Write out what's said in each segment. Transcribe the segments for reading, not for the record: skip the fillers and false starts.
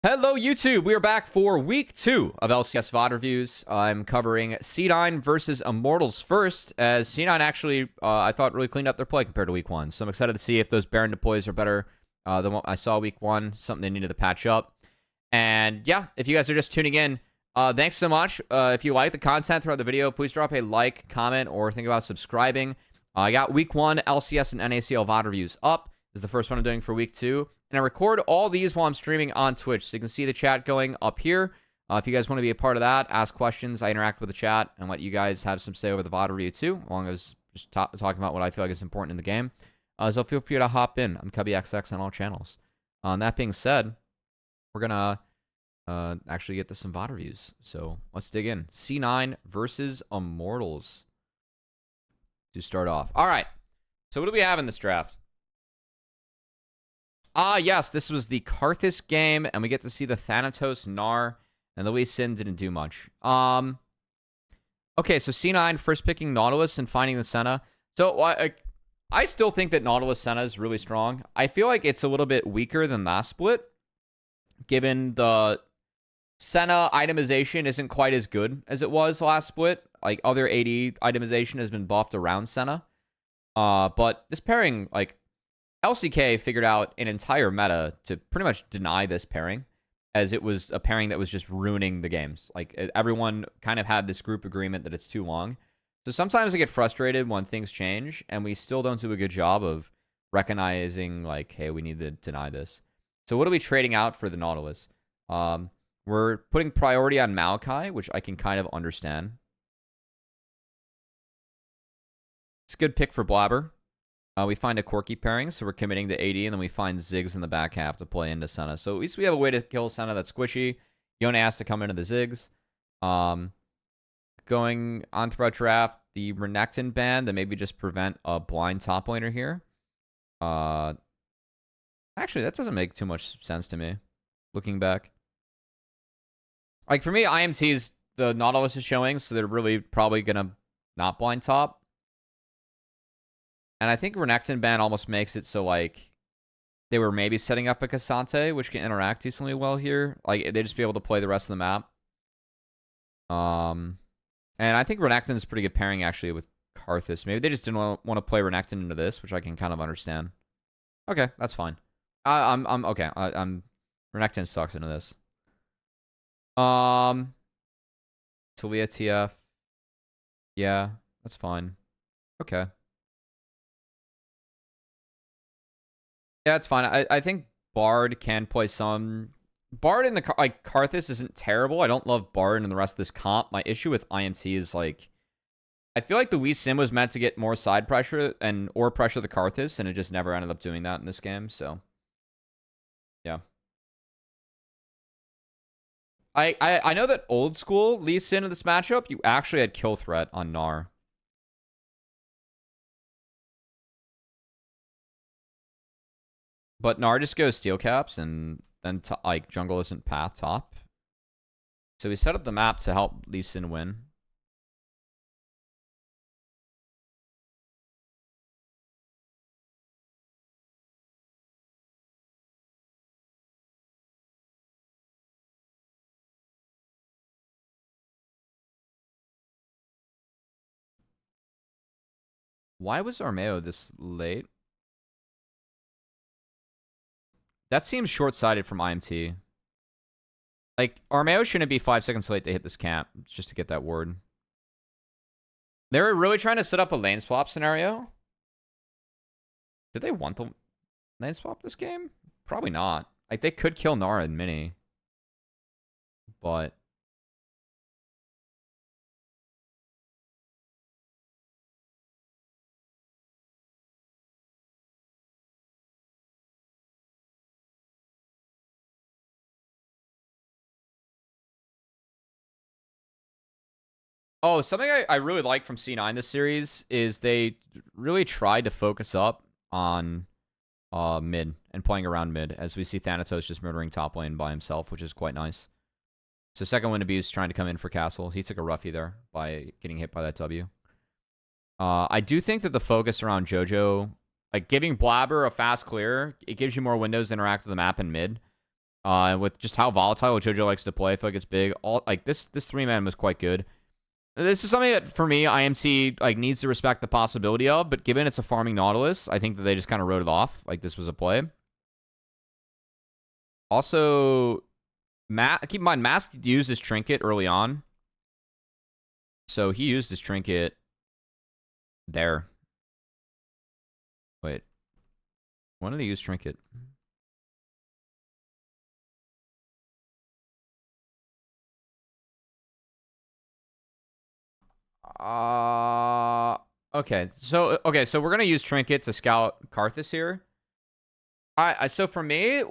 Hello, YouTube. We are back for week 2 of LCS VoD reviews. I'm covering C9 versus Immortals first, as C9 actually, I thought, really cleaned up their play compared to week 1. So I'm excited to see if those Baron deploys are better than what I saw week 1, something they needed to patch up. And yeah, if you guys are just tuning in, thanks so much. If you like the content throughout the video, please drop a like, comment, or think about subscribing. I got week 1 LCS and NACL VoD reviews up. This is the first one I'm doing for week 2. And I record all these while I'm streaming on Twitch. So you can see the chat going up here. If you guys want to be a part of that, ask questions. I interact with the chat and let you guys have some say over the VoD review too, as long as just talking about what I feel like is important in the game. So feel free to hop in. I'm Cubby XX on all channels. That being said, we're going to actually get to some VoD reviews. So let's dig in. C9 versus Immortals to start off. All right. So what do we have in this draft? Yes, this was the Karthus game, and we get to see the Thanatos, Gnar, and the Lee Sin didn't do much. Okay, so C9 first picking Nautilus and finding the Senna. So I still think that Nautilus Senna is really strong. I feel like it's a little bit weaker than last split, given the Senna itemization isn't quite as good as it was last split. Like, other AD itemization has been buffed around Senna. But this pairing, like, LCK figured out an entire meta to pretty much deny this pairing, as it was a pairing that was just ruining the games. Like, everyone kind of had this group agreement that it's too long. So sometimes I get frustrated when things change, and we still don't do a good job of recognizing, like, hey, we need to deny this. So what are we trading out for the Nautilus? We're putting priority on Maokai, which I can kind of understand. It's a good pick for Blabber. We find a Corki pairing, so we're committing to AD, and then we find Ziggs in the back half to play into Senna. So at least we have a way to kill Senna that's squishy. Yone has to come into the Ziggs. Going on to our draft, the Renekton ban to maybe just prevent a blind top laner here. Actually, that doesn't make too much sense to me, looking back. Like, for me, IMT's the Nautilus is showing, so they're really probably going to not blind top. And I think Renekton ban almost makes it so, like, they were maybe setting up a Cassante, which can interact decently well here. Like, they'd just be able to play the rest of the map. And I think Renekton's a pretty good pairing, actually, with Karthus. Maybe they just didn't want to play Renekton into this, which I can kind of understand. Okay, that's fine. Okay. Renekton sucks into this. Talia TF. Yeah, that's fine. Okay. Yeah, it's fine. I think Bard can play some. Bard in the like Karthus isn't terrible. I don't love Bard in the rest of this comp. My issue with IMT is, like, I feel like the Lee Sin was meant to get more side pressure or pressure the Karthus, and it just never ended up doing that in this game. So yeah. I know that old school Lee Sin in this matchup, you actually had kill threat on Gnar. But Gnar just goes steel caps, and then like jungle isn't path top. So we set up the map to help Lee Sin win. Why was Armeo this late? That seems short-sighted from IMT. Like, Armeo shouldn't be 5 seconds late to hit this camp, just to get that ward. They're really trying to set up a lane swap scenario. Did they want the lane swap this game? Probably not. Like, they could kill Gnar in mini. But oh, something I really like from C9 this series is they really tried to focus up on mid and playing around mid, as we see Thanatos just murdering top lane by himself, which is quite nice. So second win abuse trying to come in for Castle. He took a roughie there by getting hit by that W. I do think that the focus around JoJo, like giving Blabber a fast clear, it gives you more windows to interact with the map in mid. With just how volatile JoJo likes to play, I feel like it's big. All like this 3-man was quite good. This is something that, for me, IMT like needs to respect the possibility of, but given it's a farming Nautilus, I think that they just kind of wrote it off. Like, this was a play. Also, keep in mind, Mask used his trinket early on. So he used his trinket there. Wait. When did he use trinket? Okay. So we're gonna use trinket to scout Karthus here. So for me,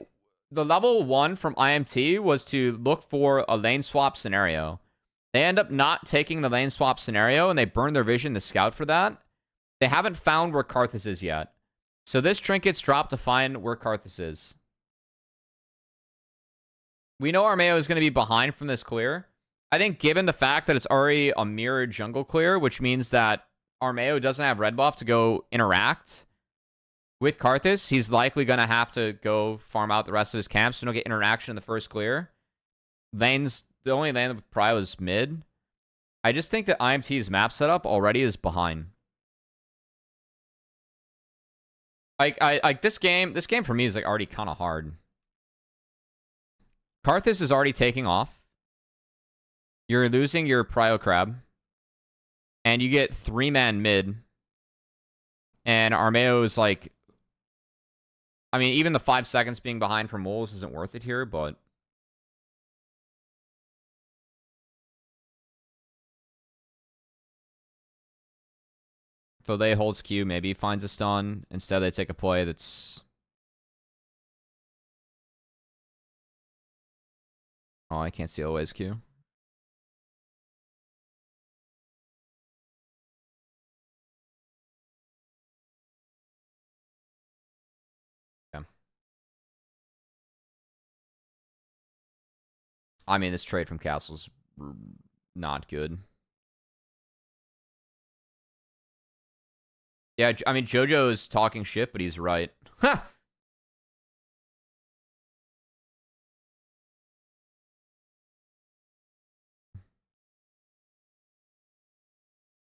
the level 1 from IMT was to look for a lane swap scenario. They end up not taking the lane swap scenario, and they burn their vision to scout for that. They haven't found where Karthus is yet. So this trinket's dropped to find where Karthus is. We know Armeo is going to be behind from this clear. I think given the fact that it's already a mirrored jungle clear, which means that Armeo doesn't have red buff to go interact with Karthus, he's likely going to have to go farm out the rest of his camp, so don't get interaction in the first clear. The only lane that probably was mid. I just think that IMT's map setup already is behind. Like this game for me is like already kind of hard. Karthus is already taking off. You're losing your Prio Crab. And you get 3-man mid. And Armeo is like... I mean, even the 5 seconds being behind from Moles isn't worth it here, but... VoD holds Q, maybe finds a stun. Instead, they take a play that's... Oh, I can't see always Q. Okay. I mean, this trade from Castle's not good. Yeah, I mean, JoJo is talking shit, but he's right. Ha!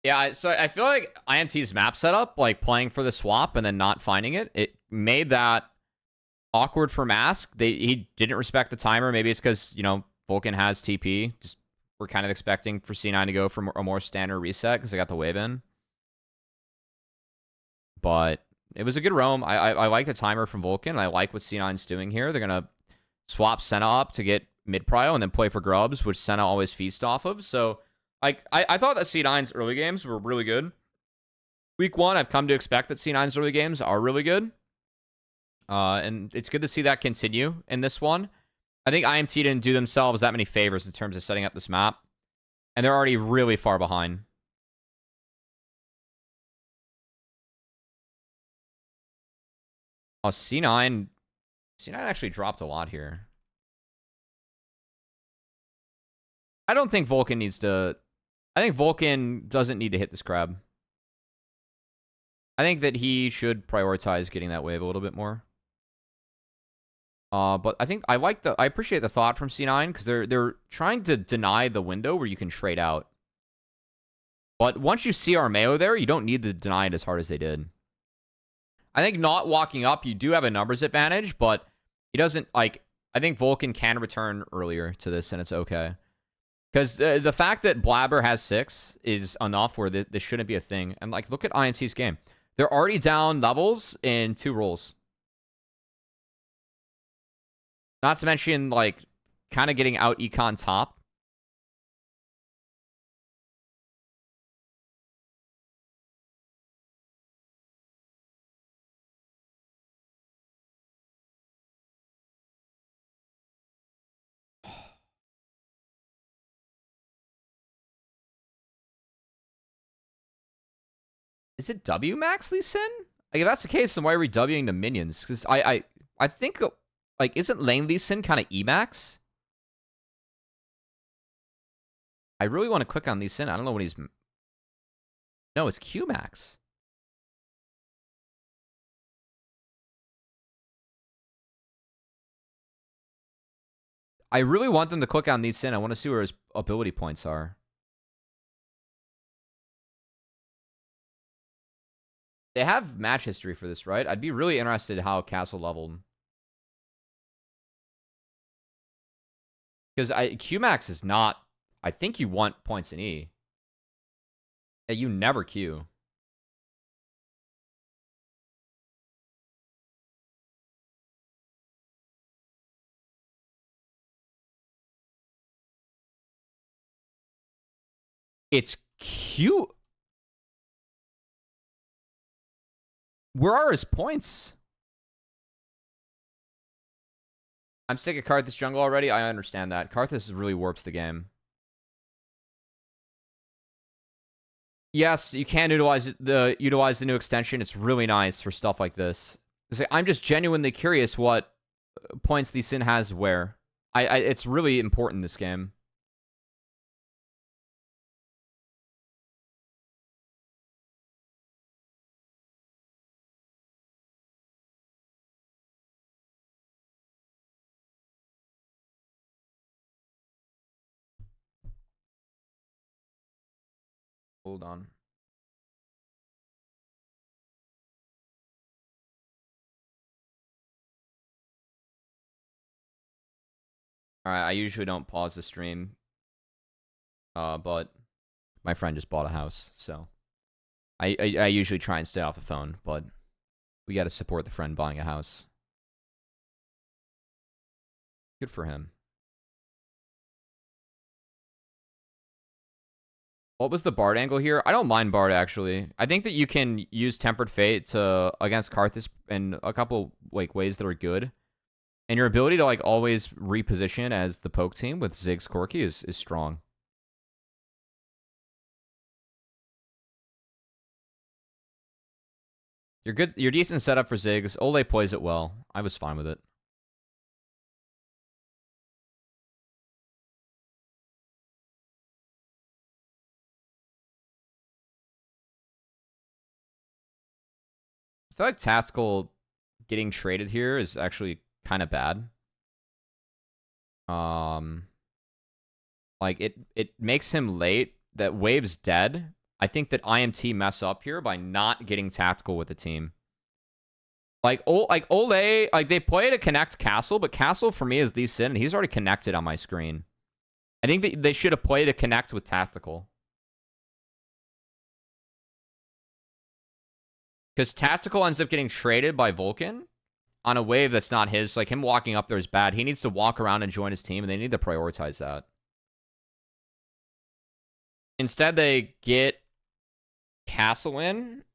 Yeah, so I feel like IMT's map setup, like playing for the swap and then not finding it, it made that awkward for Mask. He didn't respect the timer. Maybe it's because, you know, Vulcan has TP. Just we're kind of expecting for C9 to go for a more standard reset because they got the wave in. But it was a good roam. I like the timer from Vulcan. I like what C9's doing here. They're going to swap Senna up to get mid-prio and then play for grubs, which Senna always feasts off of. So I thought that C9's early games were really good. Week 1, I've come to expect that C9's early games are really good. And it's good to see that continue in this one. I think IMT didn't do themselves that many favors in terms of setting up this map. And they're already really far behind. Oh, C9 actually dropped a lot here. I don't think Vulcan needs to... I think Vulcan doesn't need to hit this crab. I think that he should prioritize getting that wave a little bit more. But I think I appreciate the thought from C9 because they're trying to deny the window where you can trade out. But once you see Armeo there, you don't need to deny it as hard as they did. I think not walking up, you do have a numbers advantage, but he doesn't, like... I think Vulcan can return earlier to this, and it's okay. Because the fact that Blabber has 6 is enough where this shouldn't be a thing. And, like, look at IMT's game. They're already down levels in 2 rolls. Not to mention, like, kind of getting out econ top. Is it W max Lee Sin? Like, if that's the case, then why are we Wing the minions? Because I think, like, isn't Lane Lee Sin kind of E max? I really want to click on Lee Sin. I don't know what he's... No, it's Q max. I really want them to click on Lee Sin. I want to see where his ability points are. They have match history for this, right? I'd be really interested how Castle leveled. Because Qmax is not... I think you want points in E. Yeah, you never Q. It's cute. Where are his points? I'm sick of Karthus jungle already. I understand that. Karthus really warps the game. Yes, you can utilize the new extension. It's really nice for stuff like this. I'm just genuinely curious what points Lee Sin has where. It's really important in this game. Hold on. Alright, I usually don't pause the stream. But my friend just bought a house, so I usually try and stay off the phone, but we gotta support the friend buying a house. Good for him. What was the Bard angle here? I don't mind Bard, actually. I think that you can use Tempered Fate to against Karthus in a couple ways that are good. And your ability to always reposition as the poke team with Ziggs Corki is strong. You're decent setup for Ziggs. Ole plays it well. I was fine with it. I feel like Tactical getting traded here is actually kind of bad. It makes him late. That wave's dead. I think that IMT mess up here by not getting Tactical with the team. Ole, they play to connect Castle, but Castle for me is Lee Sin, and he's already connected on my screen. I think that they should have played to connect with Tactical. Because Tactical ends up getting traded by Vulcan on a wave that's not his. Him walking up there is bad. He needs to walk around and join his team, and they need to prioritize that. Instead, they get Castle in.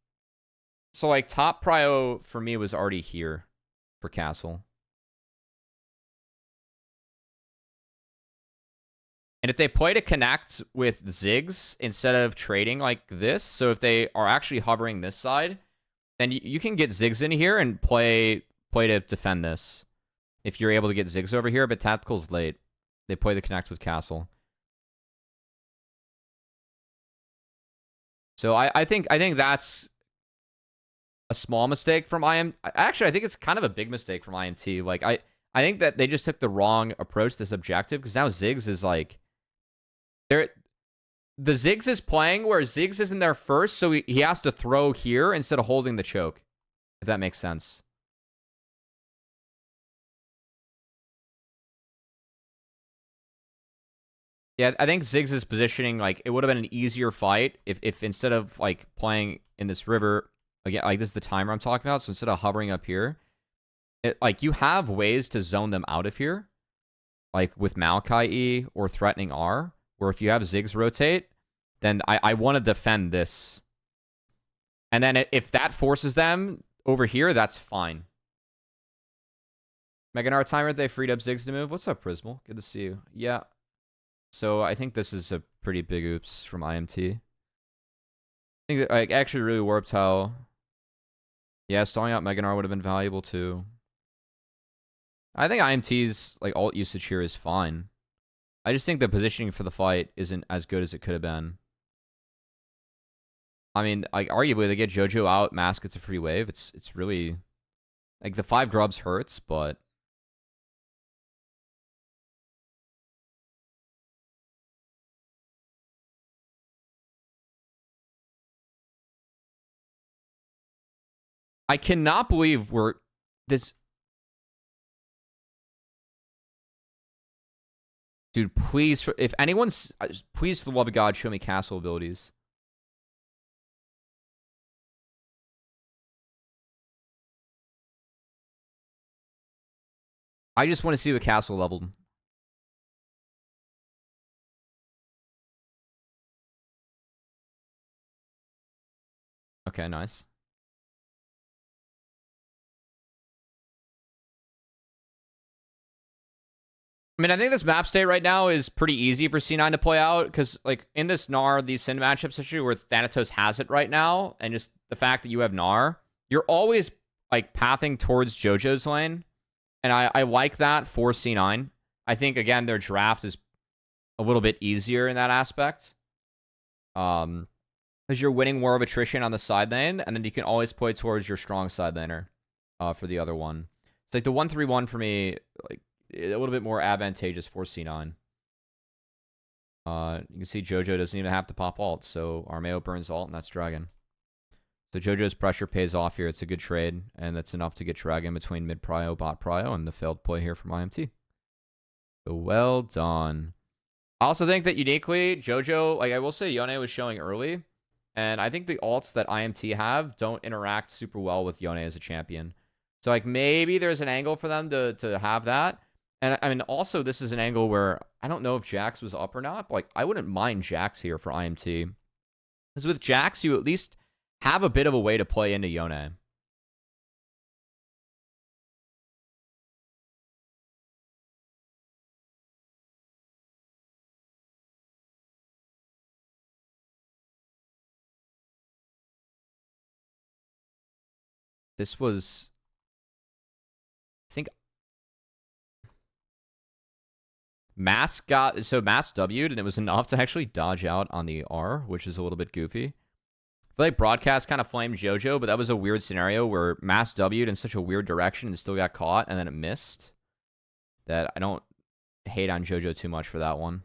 So, top prio for me was already here for Castle. And if they play to connect with Ziggs instead of trading like this, so if they are actually hovering this side, then you can get Ziggs in here and play to defend this. If you're able to get Ziggs over here, but Tactical's late. They play to connect with Castle. So I think that's a small mistake from IMT. Actually, I think it's kind of a big mistake from IMT. I think that they just took the wrong approach to this objective, because now Ziggs is the Ziggs is playing where Ziggs isn't there first, so he has to throw here instead of holding the choke, if that makes sense. Yeah, I think Ziggs' positioning, it would have been an easier fight if instead of, playing in this river, again, this is the timer I'm talking about, so instead of hovering up here, you have ways to zone them out of here, with Maokai E or threatening R, where if you have Ziggs rotate, then I want to defend this. And then if that forces them over here, that's fine. Meganar timer, they freed up Ziggs to move. What's up, Prismal? Good to see you. Yeah. So I think this is a pretty big oops from IMT. I think that I actually really warped how... Yeah, stalling out Meganar would have been valuable too. I think IMT's ult usage here is fine. I just think the positioning for the fight isn't as good as it could have been. I mean, arguably they get JoJo out, Mask gets a free wave. It's really the 5 grubs hurts, but I cannot believe we're this. Dude, please, if anyone's, please, for the love of God, show me castle abilities. I just want to see what castle leveled. Okay, nice. I mean, I think this map state right now is pretty easy for C9 to play out because, like, in this Gnar, these Sin matchups, especially where Thanatos has it right now, and just the fact that you have Gnar, you're always, like, pathing towards JoJo's lane, and I like that for C9. I think, again, their draft is a little bit easier in that aspect. Because you're winning more of attrition on the side lane, and then you can always play towards your strong side laner for the other one. It's like the 1-3-1 for me, like, a little bit more advantageous for C9. You can see JoJo doesn't even have to pop ult, so Armeo burns ult, and that's Dragon. So JoJo's pressure pays off here. It's a good trade, and that's enough to get Dragon between mid prio, bot prio, and the failed play here from IMT. So well done. I also think that uniquely, JoJo, like I will say, Yone was showing early, and I think the ults that IMT have don't interact super well with Yone as a champion. So like maybe there's an angle for them to have that. And I mean, also, this is an angle where I don't know if Jax was up or not, but like, I wouldn't mind Jax here for IMT. Because with Jax, you at least have a bit of a way to play into Yone. This was, I think, Mask W'd, and it was enough to actually dodge out on the R, which is a little bit goofy. I feel like Broadcast kind of flamed JoJo, but that was a weird scenario where Mask W'd in such a weird direction and still got caught, and then it missed. That I don't hate on JoJo too much for that one.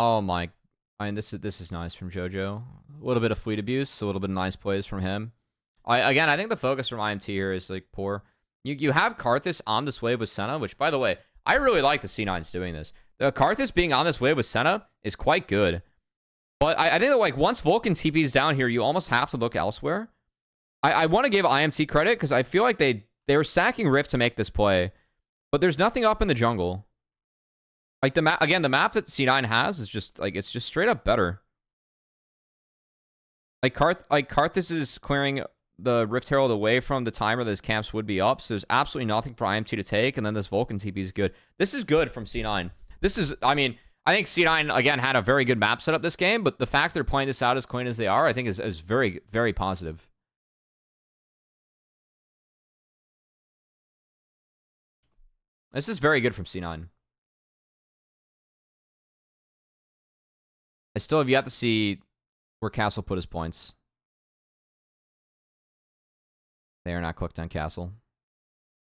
Oh my, I mean, this is nice from JoJo. A little bit of fleet abuse, a little bit of nice plays from him. I think the focus from IMT here is like poor. You have Karthus on this wave with Senna, which by the way, I really like the C9s doing this. The Karthus being on this wave with Senna is quite good. But I think that like once Vulcan TP's down here, you almost have to look elsewhere. I want to give IMT credit because I feel like they were sacking Rift to make this play, but there's nothing up in the jungle. Like the map again, the map that C9 has is just like it's just straight up better. Like Karthus is clearing the Rift Herald away from the timer that his camps would be up, so there's absolutely nothing for IMT to take, and then this Vulcan TP is good. This is good from C9. This is, I mean, I think C9 again had a very good map setup this game, but the fact they're playing this out as clean as they are, I think is very, very positive. This is very good from C9. I still have yet to see where Castle put his points. They are not cooked on Castle.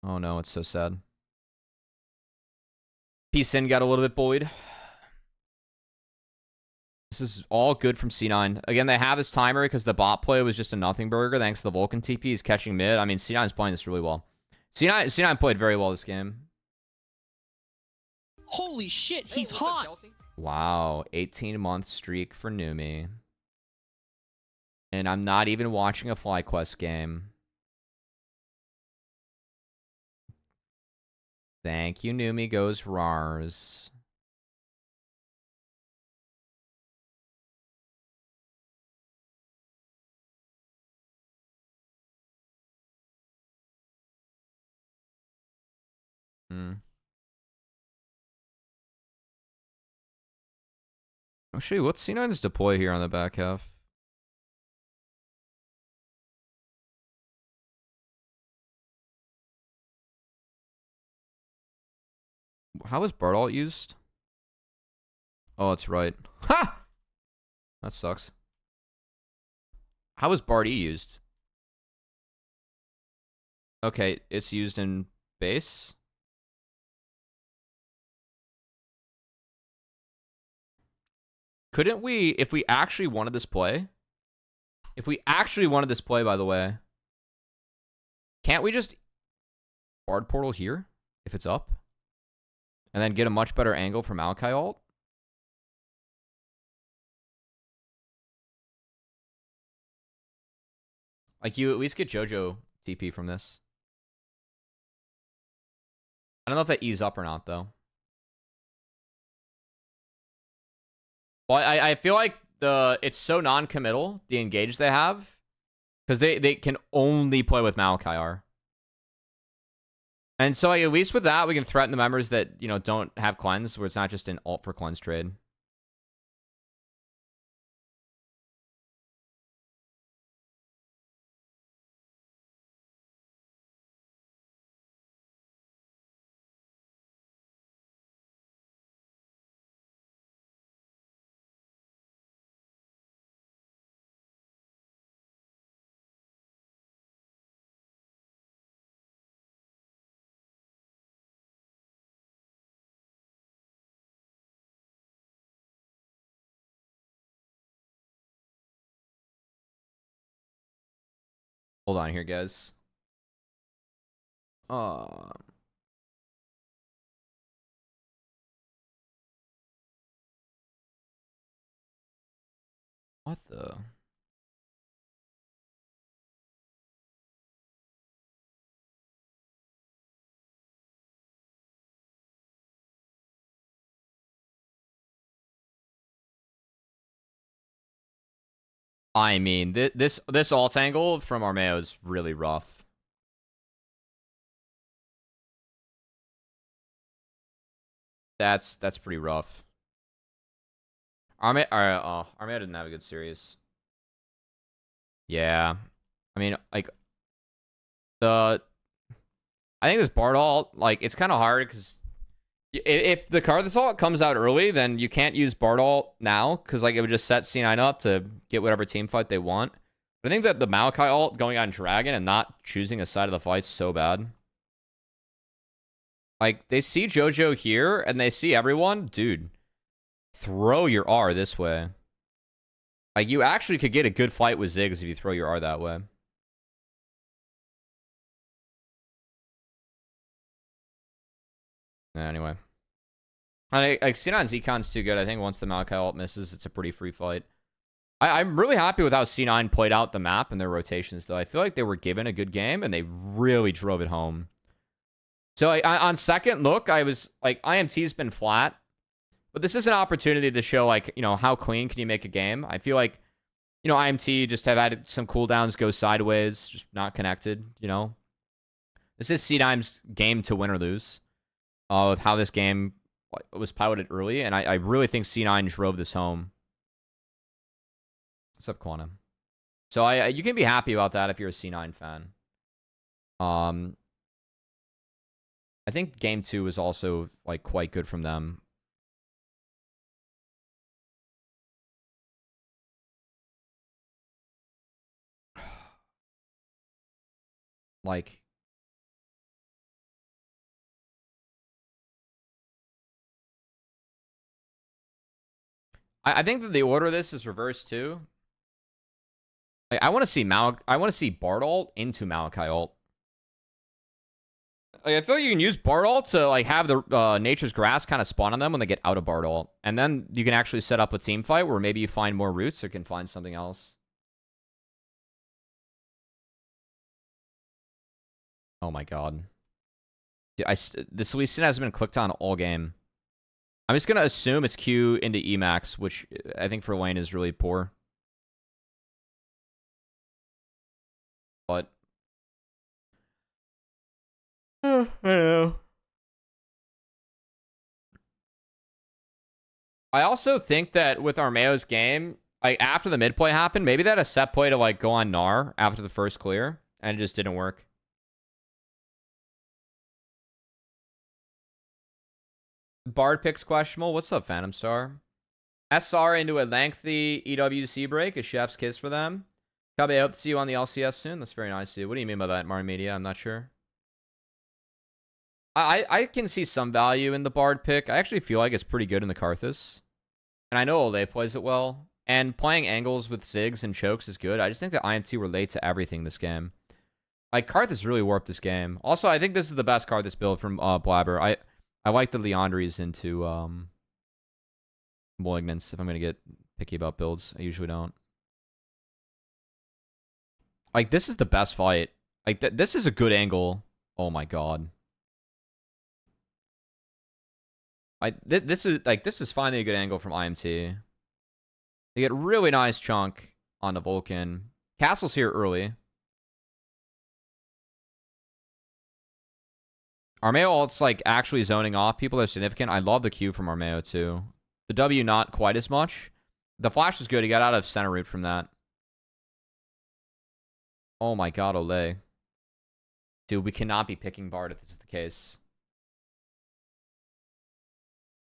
Oh no, it's so sad. P-Sin got a little bit bullied. This is all good from C9. Again, they have this timer because the bot play was just a nothing burger thanks to the Vulcan TP. He's catching mid. I mean, C9 is playing this really well. C9 played very well this game. Holy shit, he's hot! Wow, 18-month streak for Numi. And I'm not even watching a FlyQuest game. Thank you, Numi goes Rars. Actually, what's C9's deploy here on the back half? How is Bardolt used? Oh, that's right. Ha! That sucks. How is Bard E used? Okay, it's used in base. Couldn't we, if we actually wanted this play, by the way, can't we just Bard portal here if it's up? And then get a much better angle from Maokai ult? Like, you at least get JoJo TP from this. I don't know if that E's up or not, though. Well, I feel like it's so non-committal, the engage they have, because they can only play with Maokai. And so like, at least with that, we can threaten the members that, you know, don't have cleanse, where it's not just an ult for cleanse trade. Hold on here, guys. Uh, what the? I mean, this alt angle from Armeo is really rough. That's pretty rough. Armeo didn't have a good series. Yeah, I mean, like the I think this Bard ult, like, it's kind of hard because if the card assault comes out early, then you can't use Bard ult now because like it would just set C9 up to get whatever team fight they want. But I think that the Maokai ult going on Dragon and not choosing a side of the fight's so bad. Like, they see JoJo here and they see everyone. Dude, throw your R this way. Like, you actually could get a good fight with Ziggs if you throw your R that way. Anyway. Like, C9's Econ's too good. I think once the Maokai ult misses, it's a pretty free fight. I'm really happy with how C9 played out the map and their rotations, though. I feel like they were given a good game, and they really drove it home. So, like, on second look, I was like, IMT's been flat. But this is an opportunity to show, like, you know, how clean can you make a game. I feel like, you know, IMT just have had some cooldowns go sideways, just not connected, you know. This is C9's game to win or lose. With how this game was piloted early, and I really think C9 drove this home. What's up, Quantum? So you can be happy about that if you're a C9 fan. I think game 2 was also like quite good from them. Like, I think that the order of this is reversed too. Like, I want to see Bard ult into Maokai ult. Like, I feel like you can use Bard ult to like have the Nature's Grass kind of spawn on them when they get out of Bard ult, and then you can actually set up a team fight where maybe you find more roots or can find something else. Oh my god. Dude, this Lee Sin has been clicked on all game. I'm just gonna assume it's Q into Emax, which I think for lane is really poor. But I know. I also think that with Armeo's game, like after the mid play happened, maybe they had a set play to like go on Gnar after the first clear, and it just didn't work. Bard picks questionable. What's up, Phantom Star? SR into a lengthy EWC break. A chef's kiss for them. Cubby, I hope to see you on the LCS soon. That's very nice, dude. What do you mean by that, Mario Media? I'm not sure. I can see some value in the Bard pick. I actually feel like it's pretty good in the Karthus. And I know Ole plays it well. And playing angles with Ziggs and chokes is good. I just think that IMT relate to everything this game. Like, Karthus really warped this game. Also, I think this is the best Karthus build from Blabber. I like the Leandries into Malignance if I'm going to get picky about builds. I usually don't. Like, this is the best fight. Like, this is a good angle. Oh my god. This is finally a good angle from IMT. They get really nice chunk on the Vulcan. Castle's here early. Armeo ult's like actually zoning off people that are significant. I love the Q from Armeo too. The W not quite as much. The flash was good. He got out of center route from that. Oh my god, Ole. Dude, we cannot be picking Bard if this is the case.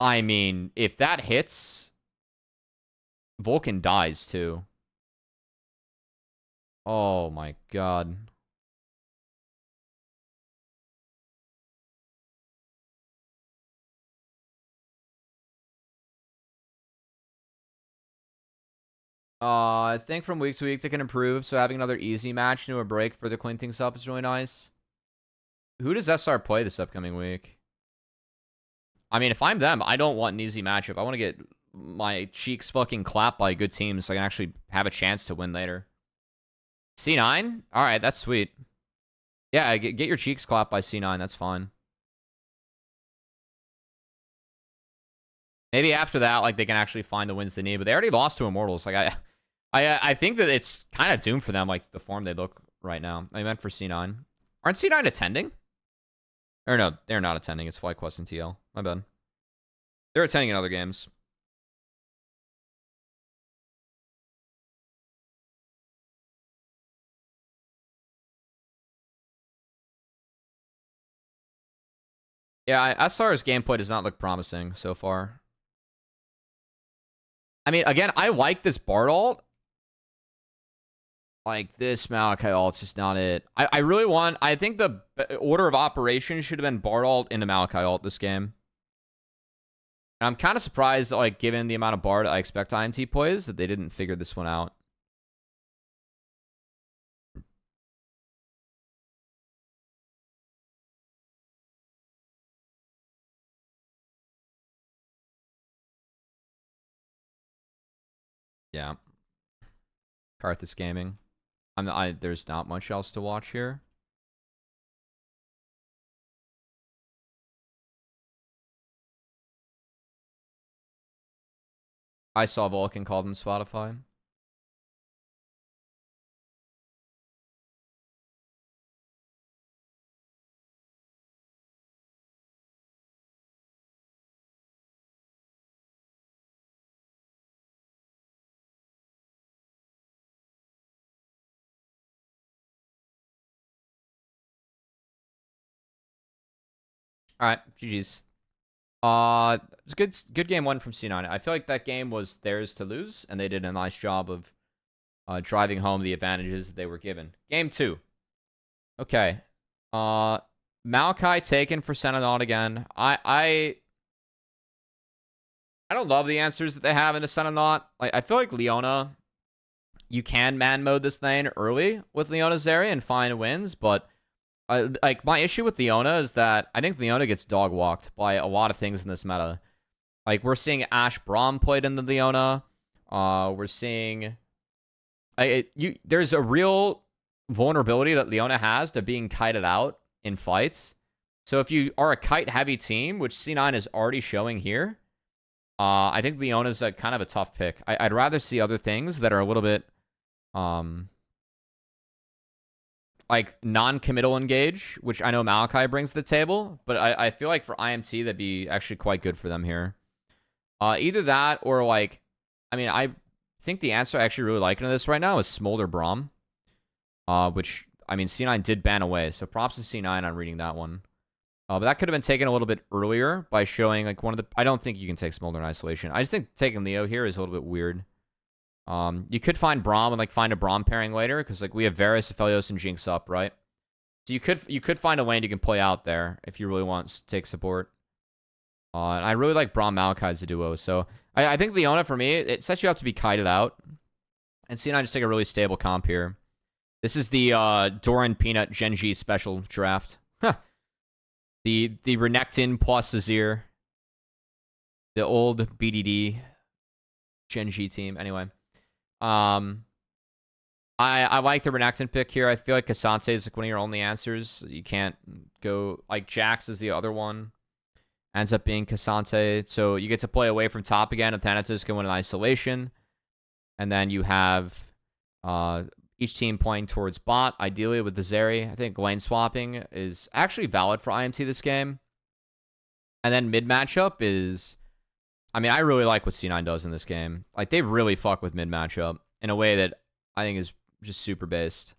I mean, if that hits, Vulcan dies too. Oh my god. I think from week to week they can improve, so having another easy match into a break for the clean things up is really nice. Who does SR play this upcoming week? I mean, if I'm them, I don't want an easy matchup. I want to get my cheeks fucking clapped by good teams so I can actually have a chance to win later. C9? Alright, that's sweet. Yeah, get your cheeks clapped by C9. That's fine. Maybe after that, like, they can actually find the wins they need. But they already lost to Immortals. Like, I think that it's kind of doomed for them, like, the form they look right now. I meant for C9. Aren't C9 attending? Or no, they're not attending. It's FlyQuest and TL. My bad. They're attending in other games. Yeah, SR's gameplay does not look promising so far. I mean, again, I like this Bard ult. Like, this Malachi ult's just not it. I really want... I think the order of operations should have been Bard ult into Malachi ult this game. And I'm kind of surprised, like, given the amount of Bard I expect IMT plays, that they didn't figure this one out. Yeah. Karthus Gaming. There's not much else to watch here. I saw Vulcan called on Spotify. All right, GG's. It's good game one from C9. I feel like that game was theirs to lose, and they did a nice job of driving home the advantages they were given. Game two. Okay. Malachi taken for Senanon again. I don't love the answers that they have into Senanon. Like, I feel like Leona, you can man mode this lane early with Leona Zeri and find wins, but like, my issue with Leona is that I think Leona gets dog walked by a lot of things in this meta. Like, we're seeing Ash Braum played in the Leona. We're seeing... there's a real vulnerability that Leona has to being kited out in fights. So if you are a kite-heavy team, which C9 is already showing here, I think Leona's a kind of a tough pick. I'd rather see other things that are a little bit... like, non-committal engage, which I know Malachi brings to the table, but I feel like for IMT, that'd be actually quite good for them here. Either that or like, I mean, I think the answer I actually really like into this right now is Smolder Braum. Which, I mean, C9 did ban away, so props to C9 on reading that one. But that could have been taken a little bit earlier by showing like one of the... I don't think you can take Smolder in isolation. I just think taking Leo here is a little bit weird. You could find Braum and like find a Braum pairing later, because like we have Varus, Aphelios, and Jinx up, right? So you could find a lane you can play out there if you really want to take support. And I really like Braum Malachi as a duo, so I think Leona for me, it sets you up to be kited out. And C9 just take a really stable comp here. This is the Doran Peanut Genji special draft. The Renekton plus Azir. The old BDD Genji team. Anyway. I like the Renekton pick here. I feel like Cassante is like one of your only answers. You can't go... Like, Jax is the other one. Ends up being Cassante. So you get to play away from top again. And Thanatos can win in isolation. And then you have... each team playing towards bot, ideally with the Zeri. I think lane swapping is actually valid for IMT this game. And then mid matchup is... I mean, I really like what C9 does in this game. Like, they really fuck with mid matchup in a way that I think is just super based.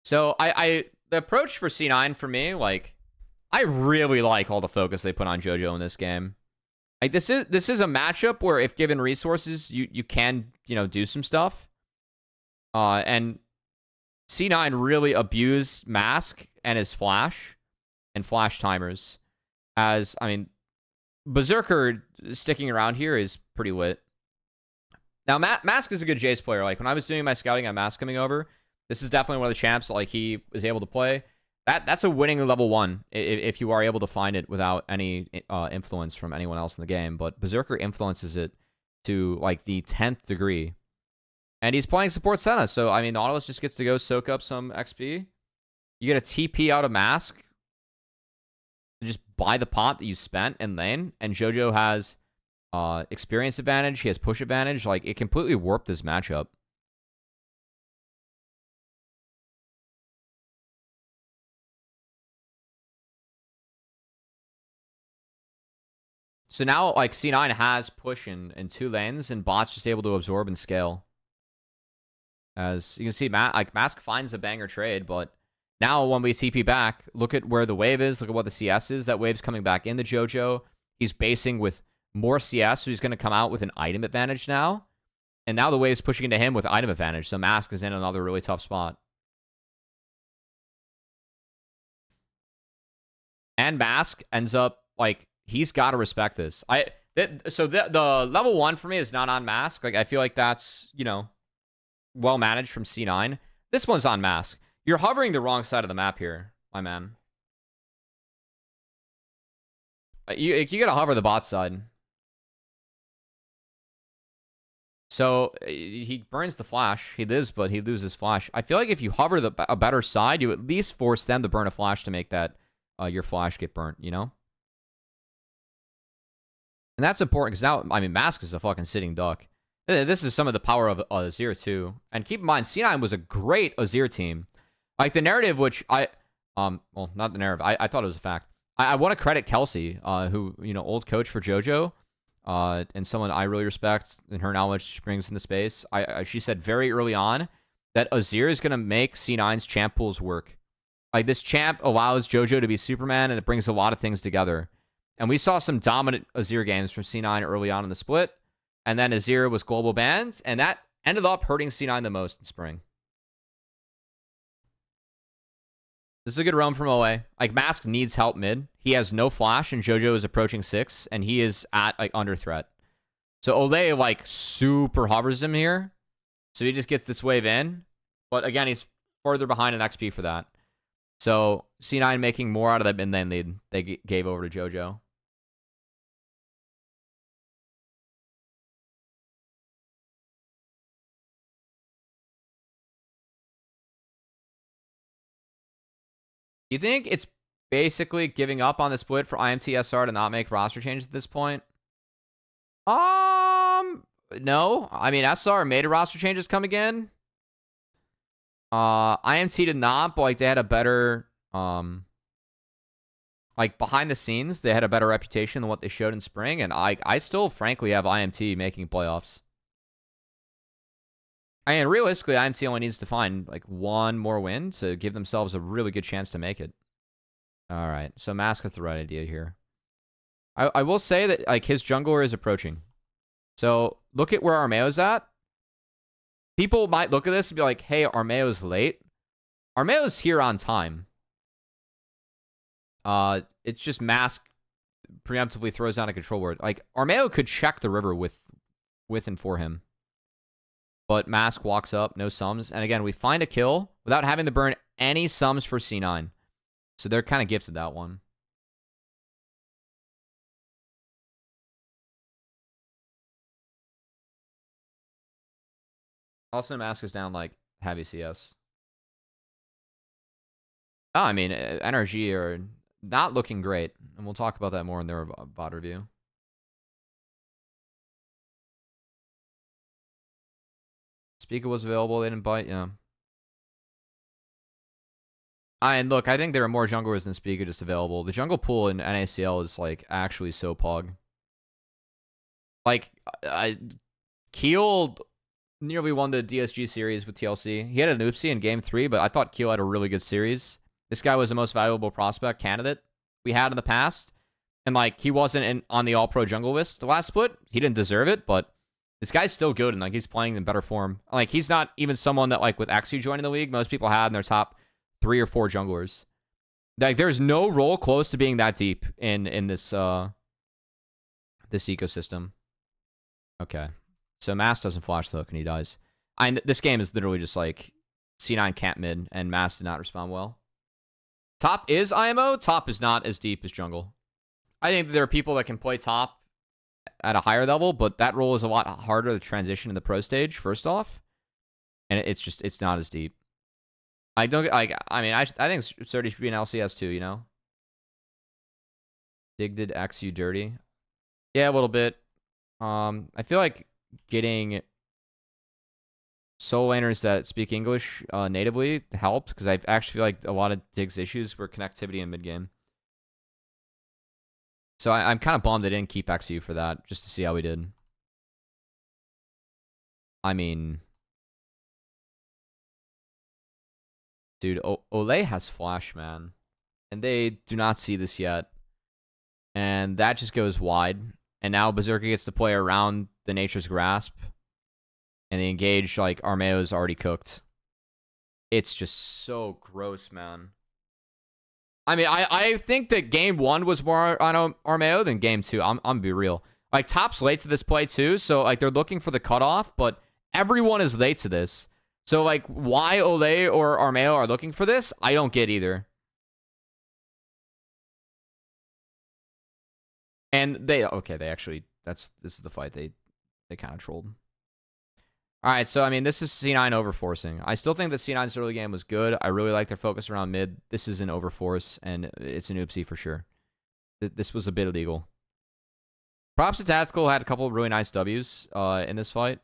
So, the approach for C9 for me, like... I really like all the focus they put on JoJo in this game. Like this is a matchup where if given resources, you can, do some stuff. And C9 really abused Mask and his flash and flash timers. As I mean, Berserker sticking around here is pretty lit. Now Mask is a good Jace player. Like when I was doing my scouting on Mask coming over, this is definitely one of the champs that like he was able to play. That's a winning level 1 if you are able to find it without any influence from anyone else in the game. But Berserker influences it to like the 10th degree. And he's playing support Senna. So, I mean, Nautilus just gets to go soak up some XP. You get a TP out of Mask. Just buy the pot that you spent in lane. And JoJo has experience advantage. He has push advantage. Like, it completely warped this matchup. So now, like, C9 has push in 2 lanes, and bot's just able to absorb and scale. As you can see, Mask finds a banger trade, but now when we CP back, look at where the wave is, look at what the CS is. That wave's coming back into JoJo. He's basing with more CS, so he's going to come out with an item advantage now. And now the wave's pushing into him with item advantage, so Mask is in another really tough spot. And Mask ends up, like... He's got to respect this. The level 1 for me is not on Mask. Like, I feel like that's, well managed from C9. This one's on Mask. You're hovering the wrong side of the map here, my man. You got to hover the bot side. So, he burns the flash. He lives, but he loses flash. I feel like if you hover a better side, you at least force them to burn a flash to make that your flash get burnt, And that's important because now, I mean, Mask is a fucking sitting duck. This is some of the power of Azir too. And keep in mind, C9 was a great Azir team. Like the narrative, which well, not the narrative. I thought it was a fact. I want to credit Kelsey, who, old coach for JoJo, and someone I really respect in her knowledge she brings in the space. She said very early on that Azir is going to make C9's champ pools work. Like this champ allows JoJo to be Superman, and it brings a lot of things together. And we saw some dominant Azir games from C9 early on in the split. And then Azir was global banned. And that ended up hurting C9 the most in spring. This is a good roam from OA. Like, Mask needs help mid. He has no flash, and JoJo is approaching 6. And he is at, like, under threat. So Olay, like, super hovers him here. So he just gets this wave in. But, again, he's further behind in XP for that. So C9 making more out of that mid lane lead they gave over to JoJo. You think it's basically giving up on the split for IMT SR to not make roster changes at this point? No. I mean, SR made a roster changes come again. IMT did not, but like they had a better like behind the scenes, they had a better reputation than what they showed in spring, and I still frankly have IMT making playoffs. And realistically, IMT only needs to find like one more win to give themselves a really good chance to make it. All right, so Mask has the right idea here. I will say that like his jungler is approaching. So look at where Armeo's at. People might look at this and be like, hey, Armeo's late. Armeo's here on time. It's just Mask preemptively throws down a control ward. Like, Armeo could check the river with and for him. But Mask walks up, no sums. And again, we find a kill without having to burn any sums for C9. So they're kind of gifted that one. Also, Mask is down, like, heavy CS. Oh, I mean, NRG are not looking great. And we'll talk about that more in their VoD review. Speaker was available. They didn't bite. Yeah. And look, I think there are more junglers than Speaker just available. The jungle pool in NACL is, like, actually so pog. Like, Keel nearly won the DSG series with TLC. He had an oopsie in game 3, but I thought Keel had a really good series. This guy was the most valuable prospect candidate we had in the past. And, like, he wasn't on the all-pro jungle list the last split. He didn't deserve it, but this guy's still good, and, like, he's playing in better form. Like, he's not even someone that, like, with Axu joining the league, most people had in their top 3 or 4 junglers. Like, there's no role close to being that deep in this this ecosystem. Okay. So Mask doesn't flash the hook, and he dies. This game is literally just, like, C9 can't mid, and Mask did not respond well. Top is IMO. Top is not as deep as jungle. I think there are people that can play top at a higher level, but that role is a lot harder to transition in the pro stage, first off. And it's not as deep. I don't like. I mean, I think 30 should be an LCS too. You know. Dig did X you dirty. Yeah, a little bit. I feel like getting solo laners that speak English natively helped, because I actually feel like a lot of Dig's issues were connectivity in mid game. So I'm kind of bummed they didn't keep XU for that, just to see how we did. I mean, dude, Olay has flash, man. And they do not see this yet. And that just goes wide. And now Berserker gets to play around the Nature's Grasp. And the engage, like, Armeo is already cooked. It's just so gross, man. I mean, I think that game 1 was more on Armeo than game 2. I'm gonna be real. Like, top's late to this play too, so like they're looking for the cutoff, but everyone is late to this. So like, why Olay or Armeo are looking for this, I don't get either. And they actually this is the fight they kind of trolled. All right, so I mean, this is C9 overforcing. I still think that C9's early game was good. I really like their focus around mid. This is an overforce, and it's an oopsie for sure. This was a bit illegal. Props to Tactical, had a couple of really nice Ws in this fight.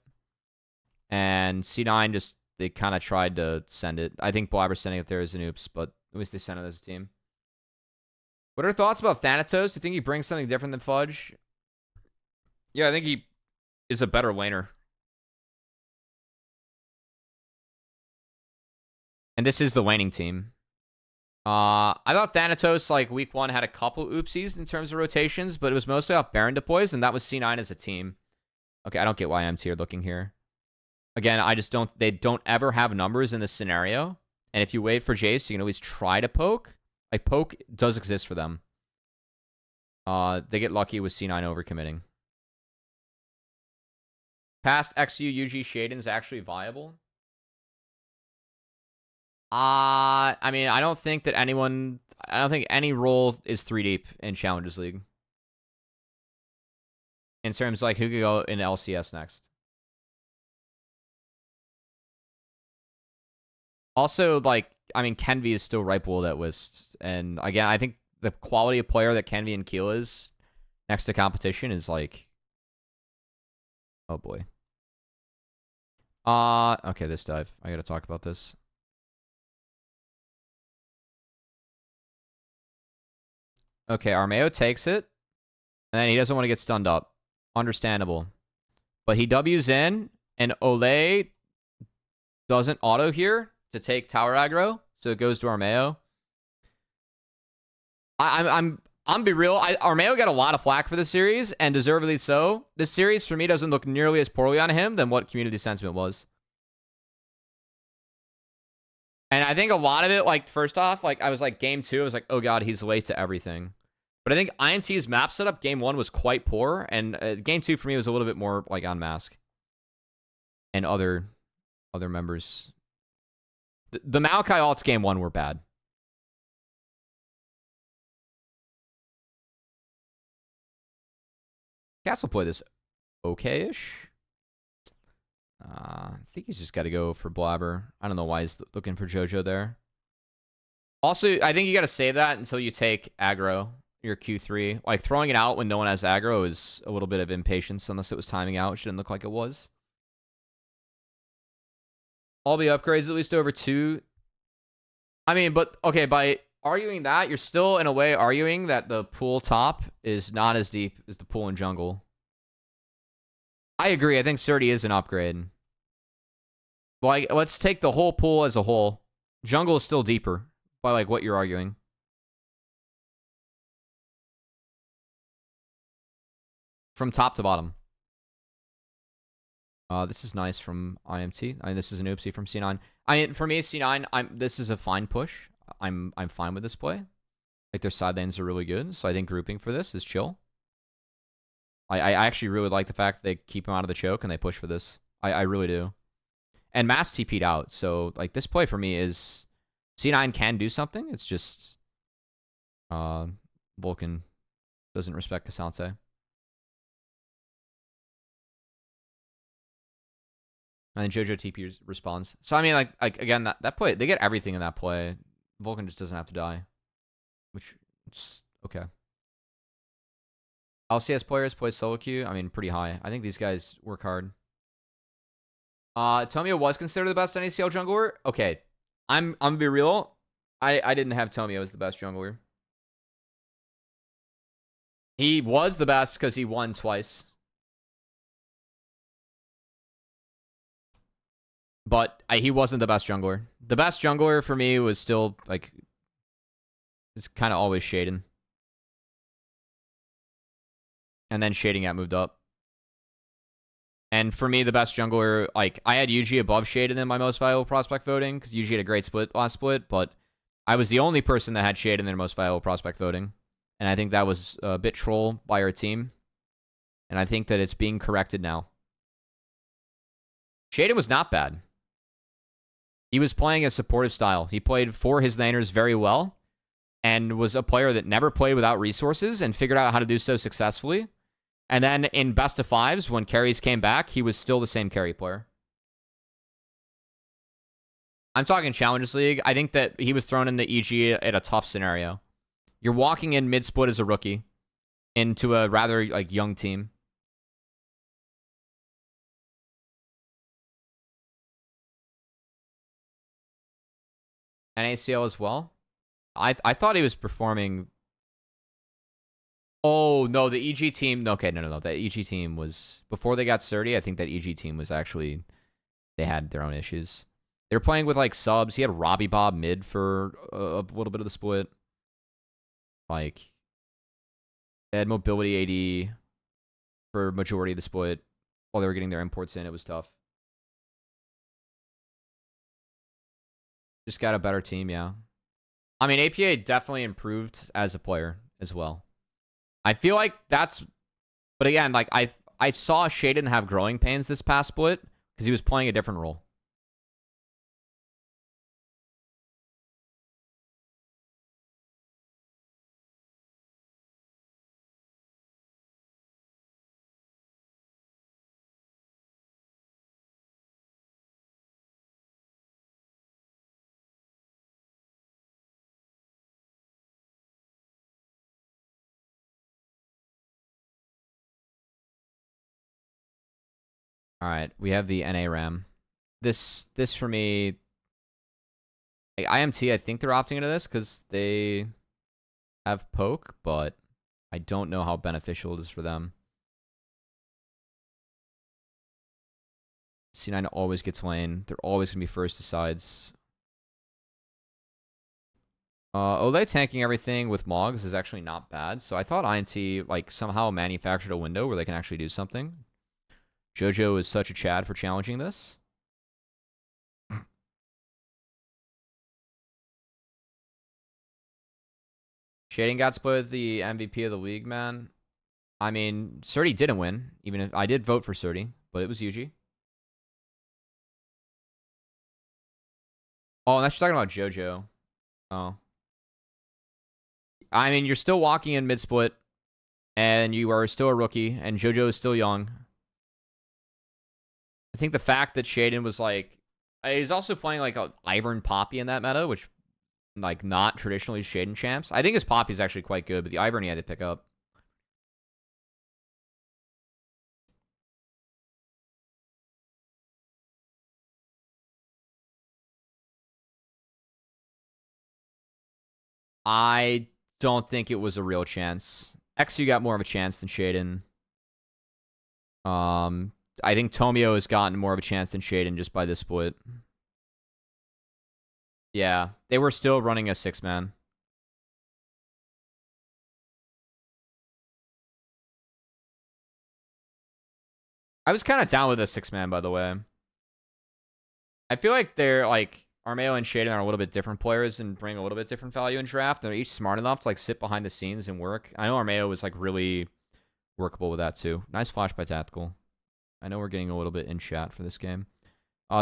And C9 just, they kind of tried to send it. I think Blabber sending it there is an oops, but at least they sent it as a team. What are your thoughts about Thanatos? Do you think he brings something different than Fudge? Yeah, I think he is a better laner. And this is the laning team. I thought Thanatos, like, week 1 had a couple oopsies in terms of rotations, but it was mostly off Baron deploys, and that was C9 as a team. Okay, I don't get why IMT are looking here. Again, I just don't, they don't ever have numbers in this scenario. And if you wait for Jace, you can always try to poke. Like, poke does exist for them. They get lucky with C9 overcommitting. Past XU UG Shaden is actually viable. I mean, I don't think any role is 3 deep in Challengers League. In terms of, like, who could go in LCS next. Also, like, I mean, Kenvi is still right below that list. And again, I think the quality of player that Kenvi and Keel is next to competition is like, oh boy. Okay, this dive. I gotta talk about this. Okay, Armeo takes it. And then he doesn't want to get stunned up. Understandable. But he W's in, and Ole doesn't auto here to take tower aggro, so it goes to Armeo. I'm be real. Armeo got a lot of flack for this series, and deservedly so. This series, for me, doesn't look nearly as poorly on him than what community sentiment was. And I think a lot of it, like, first off, like, I was like, game 2, I was like, oh god, he's late to everything. But I think IMT's map setup, game 1 was quite poor, and game 2 for me was a little bit more, like, on Mask. And other members. The Maokai alts game 1 were bad. Castle play this okay-ish. I think he's just got to go for Blabber. I don't know why he's looking for Jojo there. Also, I think you got to save that until you take aggro, your Q3. Like, throwing it out when no one has aggro is a little bit of impatience, unless it was timing out, which didn't look like it was. All the upgrades at least over 2. I mean, but, okay, by arguing that, you're still, in a way, arguing that the pool top is not as deep as the pool in jungle. I agree. I think Surdy is an upgrade. Like, let's take the whole pool as a whole. Jungle is still deeper by, like, what you're arguing. From top to bottom. This is nice from IMT. I mean, this is an oopsie from C9. I mean, for me, C9, this is a fine push. I'm fine with this play. Like, their side lanes are really good, so I think grouping for this is chill. I actually really like the fact that they keep him out of the choke and they push for this. I really do. And Mass TP'd out, so, like, this play for me is... C9 can do something, it's just... Vulcan doesn't respect Kasante. And then Jojo TP responds. So, I mean, like again, that play, they get everything in that play. Vulcan just doesn't have to die. Which, it's okay. LCS players play solo queue. I mean, pretty high. I think these guys work hard. Tomio was considered the best NACL jungler. Okay. I'm gonna be real. I didn't have Tomio as the best jungler. He was the best because he won twice. But he wasn't the best jungler. The best jungler for me was still, like, it's kind of always Shaden. And then Shading got moved up. And for me, the best jungler, like, I had Yuji above Shaden in my most valuable prospect voting, because Yuji had a great split last split, but I was the only person that had Shaden in their most valuable prospect voting. And I think that was a bit troll by our team. And I think that it's being corrected now. Shaden was not bad. He was playing a supportive style. He played for his laners very well and was a player that never played without resources and figured out how to do so successfully. And then in best of fives, when carries came back, he was still the same carry player. I'm talking Challengers League. I think that he was thrown in the EG at a tough scenario. You're walking in mid-split as a rookie into a rather, like, young team. NACL as well. I thought he was performing. Oh no, the EG team. Okay, no. That EG team was before they got Surdy. I think that EG team was actually, they had their own issues. They were playing with, like, subs. He had Robbie Bob mid for a little bit of the split. Like, they had mobility AD for majority of the split while they were getting their imports in. It was tough. Just got a better team, yeah. I mean, APA definitely improved as a player as well. I feel like that's... But again, like, I saw Shaden have growing pains this past split because he was playing a different role. All right, we have the NA RAM. This for me, like, IMT, I think they're opting into this because they have poke, but I don't know how beneficial it is for them. C9 always gets lane. They're always going to be first to sides. Olay tanking everything with Mogs is actually not bad. So I thought IMT like somehow manufactured a window where they can actually do something. Jojo is such a Chad for challenging this. Shading got split the MVP of the league, man. I mean, Surdy didn't win. Even if I did vote for Surdy, but it was Yuji. Oh, unless you're talking about Jojo. Oh. I mean, you're still walking in mid-split, and you are still a rookie, and Jojo is still young. I think the fact that Shaden was like... He's also playing like a Ivern Poppy in that meta, which like not traditionally Shaden champs. I think his Poppy is actually quite good, but the Ivern he had to pick up. I don't think it was a real chance. XU got more of a chance than Shaden. I think Tomio has gotten more of a chance than Shaden just by this split. Yeah, they were still running a 6-man. I was kind of down with a 6-man, by the way. I feel like they're like Armeo and Shaden are a little bit different players and bring a little bit different value in draft. They're each smart enough to like sit behind the scenes and work. I know Armeo was like really workable with that too. Nice flash by Tactical. I know we're getting a little bit in chat for this game.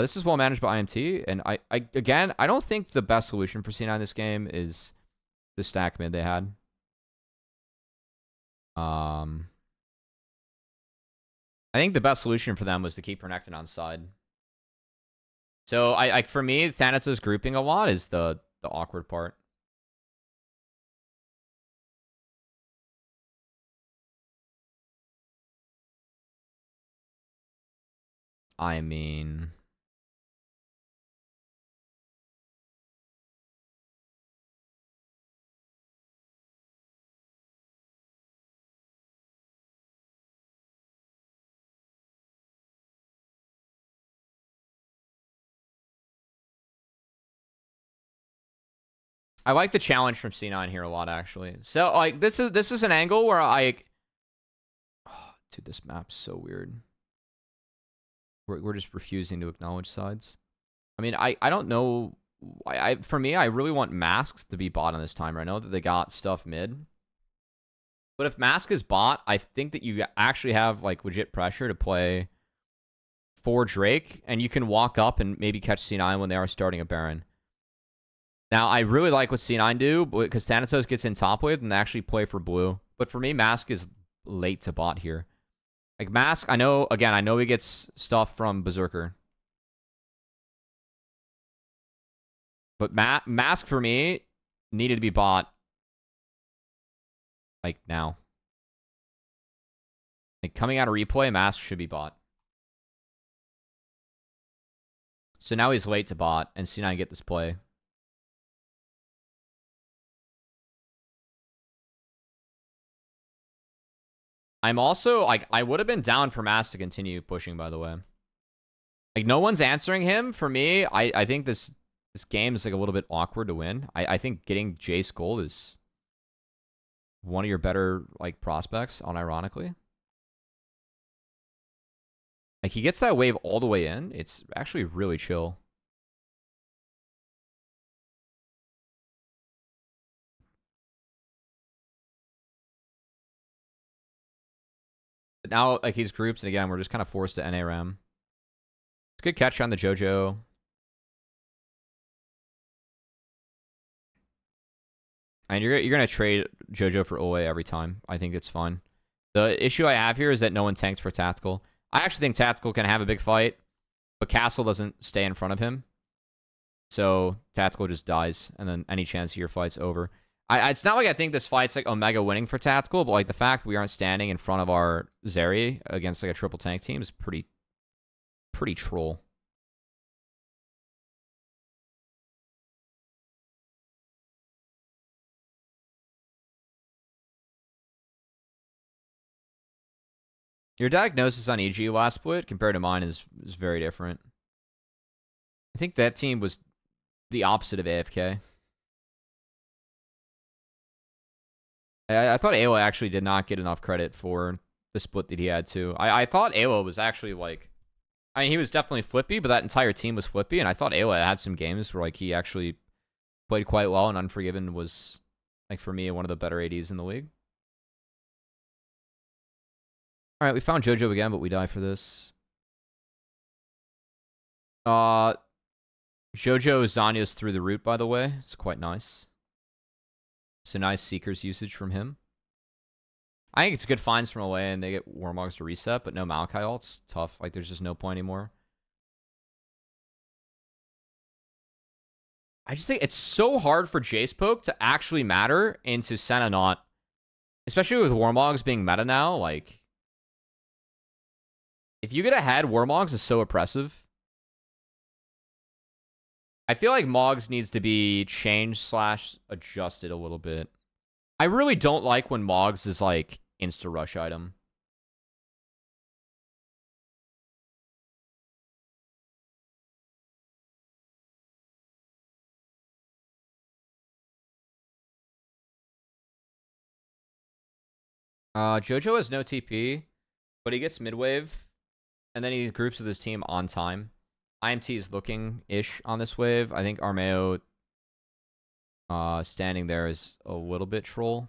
This is well managed by IMT, and I again, I don't think the best solution for C9 this game is the stack mid they had. I think the best solution for them was to keep Renekton on side. So I for me, Thanatos grouping a lot is the awkward part. I mean, I like the challenge from C9 here a lot, actually. So like this is an angle where dude, this map's so weird. We're just refusing to acknowledge sides. I mean, I don't know. For me, I really want Masks to be bot on this timer. I know that they got stuff mid. But if Mask is bot, I think that you actually have like legit pressure to play for Drake, and you can walk up and maybe catch C9 when they are starting a Baron. Now, I really like what C9 do, because Thanatos gets in top wave and they actually play for blue. But for me, Mask is late to bot here. Like, Mask, I know he gets stuff from Berserker. But Mask, for me, needed to be bot. Like, now. Like, coming out of replay, Mask should be bot. So now he's late to bot, and C9 get this play. I'm also, like, I would have been down for Mask to continue pushing, by the way. Like, no one's answering him. For me, I think this game is, like, a little bit awkward to win. I think getting Jace Gold is one of your better, like, prospects, unironically. Like, he gets that wave all the way in. It's actually really chill. But now, like, he's groups, and again, we're just kind of forced to NA Ram. It's a good catch on the Jojo. And you're going to trade Jojo for Owe every time. I think it's fine. The issue I have here is that no one tanked for Tactical. I actually think Tactical can have a big fight, but Castle doesn't stay in front of him. So Tactical just dies, and then any chance of your fight's over. It's not like I think this fight's like Omega winning for Tactical, but like the fact we aren't standing in front of our Zeri against like a triple tank team is pretty troll. Your diagnosis on EG last split compared to mine is very different. I think that team was the opposite of AFK. I thought Ayla actually did not get enough credit for the split that he had too. I thought Ayla was actually like, I mean, he was definitely flippy, but that entire team was flippy, and I thought Ayla had some games where like he actually played quite well, and Unforgiven was, like, for me, one of the better ADs in the league. All right, we found JoJo again, but we die for this. JoJo Zanya's through the root, by the way. It's quite nice. It's a nice Seeker's usage from him. I think it's good finds from away, and they get Warmogs to reset, but no Maokai ults. Tough. Like, there's just no point anymore. I just think it's so hard for Jace Poke to actually matter into Senna not. Especially with Warmogs being meta now, like, if you get ahead, Warmogs is so oppressive. I feel like Mogs needs to be changed / adjusted a little bit. I really don't like when Mogs is like insta rush item. JoJo has no TP, but he gets mid-wave, and then he groups with his team on time. IMT is looking-ish on this wave. I think Armeo standing there is a little bit troll.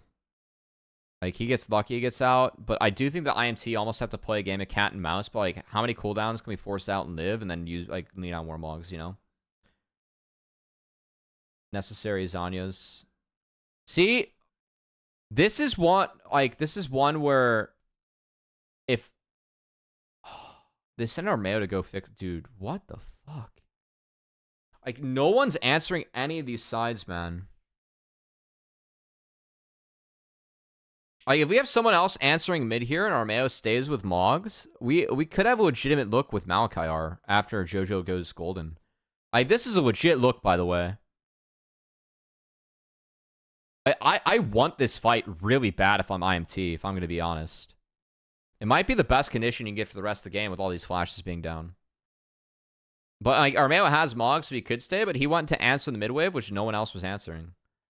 Like, he gets lucky, he gets out, but I do think the IMT almost have to play a game of cat and mouse, but, like, how many cooldowns can we force out and live, and then use, like, lean on Warmogs, you know? Necessary Zanyas. See, this is one where if they send Armeo to go fix, dude, what the fuck? Like, no one's answering any of these sides, man. Like, if we have someone else answering mid here and Armeo stays with Mogs, we could have a legitimate look with Malachi after JoJo goes golden. Like, this is a legit look, by the way. I want this fight really bad if I'm IMT, if I'm going to be honest. It might be the best condition you can get for the rest of the game with all these flashes being down. But, like, Armeo has Mogs, so he could stay, but he went to answer the mid-wave, which no one else was answering.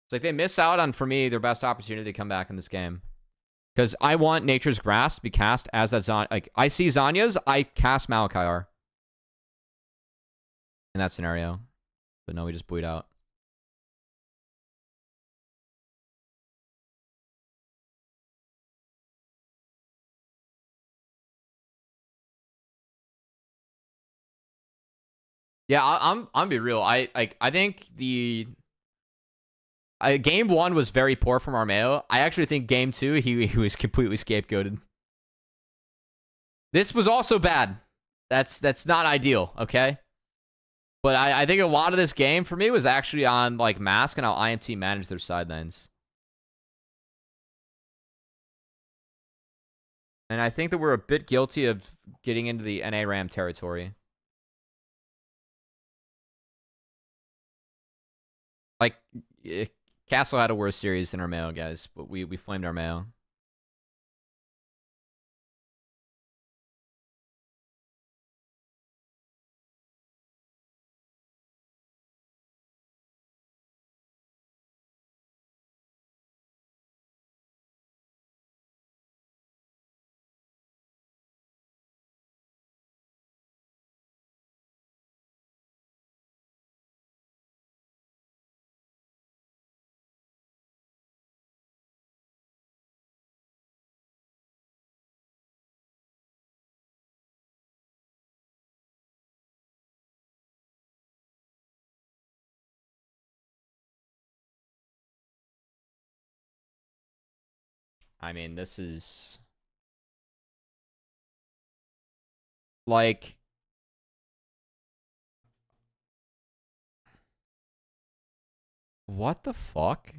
It's like they miss out on, for me, their best opportunity to come back in this game. Because I want Nature's Grasp to be cast as that Zanya. Like, I see Zanya's, I cast Malachi in that scenario. But no, we just bleed out. Yeah, I'm be real. I think the game 1 was very poor from Armeo. I actually think game 2 he was completely scapegoated. This was also bad. That's not ideal, okay? But I think a lot of this game for me was actually on like Mask and how IMT managed their sidelines. And I think that we're a bit guilty of getting into the NA RAM territory. Like, Castle had a worse series than Armeo, guys, but we flamed Armeo. I mean, this is like, what the fuck?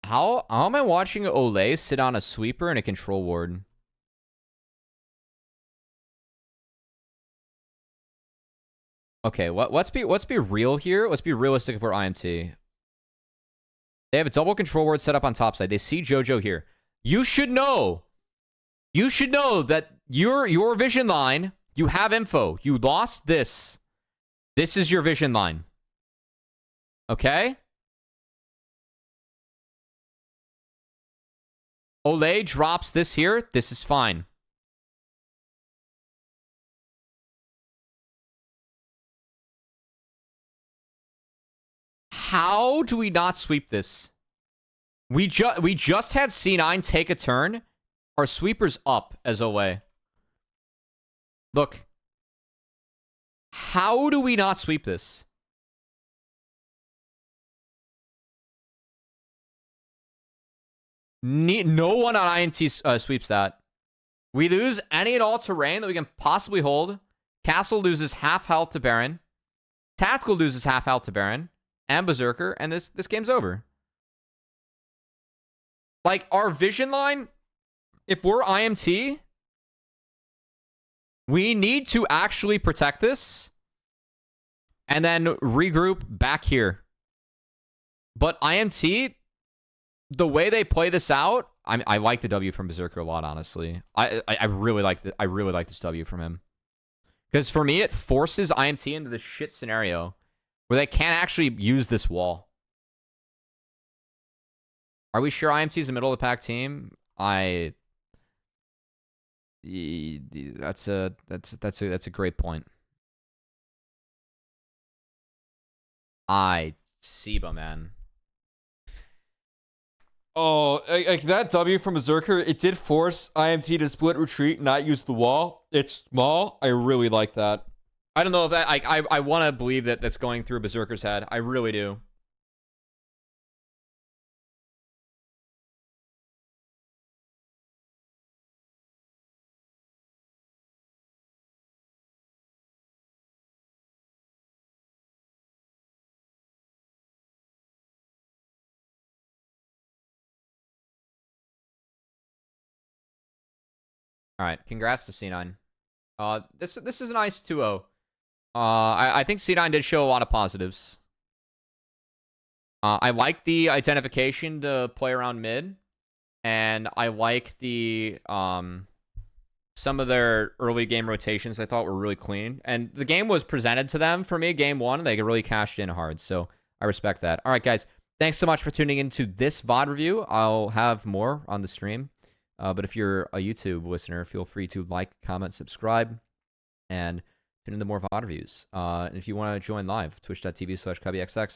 How am I watching Olay sit on a sweeper and a control ward? Okay, let's be real here. Let's be realistic for IMT. They have a double control ward set up on top side. They see JoJo here. You should know You should know that your vision line, you have info. You lost this. This is your vision line. Okay? Olay drops this here. This is fine. How do we not sweep this? We just had C9 take a turn. Our sweeper's up as Olay. Look. How do we not sweep this? No one on IMT sweeps that. We lose any and all terrain that we can possibly hold. Castle loses half health to Baron. Tactical loses half health to Baron. And Berserker. And this game's over. Like, our vision line, if we're IMT, we need to actually protect this. And then regroup back here. But IMT, the way they play this out, I like the W from Berserker a lot, honestly. I really like this W from him. Because for me, it forces IMT into this shit scenario where they can't actually use this wall. Are we sure IMT is a middle of the pack team? That's a great point. Siba, man. Oh, like that W from Berserker, it did force IMT to split retreat and not use the wall. It's small. I really like that. I don't know if that... I want to believe that that's going through Berserker's head. I really do. All right, congrats to C9. This is a nice 2-0. I think C9 did show a lot of positives. I like the identification to play around mid, and I like the some of their early game rotations I thought were really clean. And the game was presented to them for me, game one, and they really cashed in hard. So I respect that. All right, guys, thanks so much for tuning into this VoD review. I'll have more on the stream. But if you're a YouTube listener, feel free to like, comment, subscribe, and tune into more VoD reviews. And if you want to join live, twitch.tv/CubbyXX.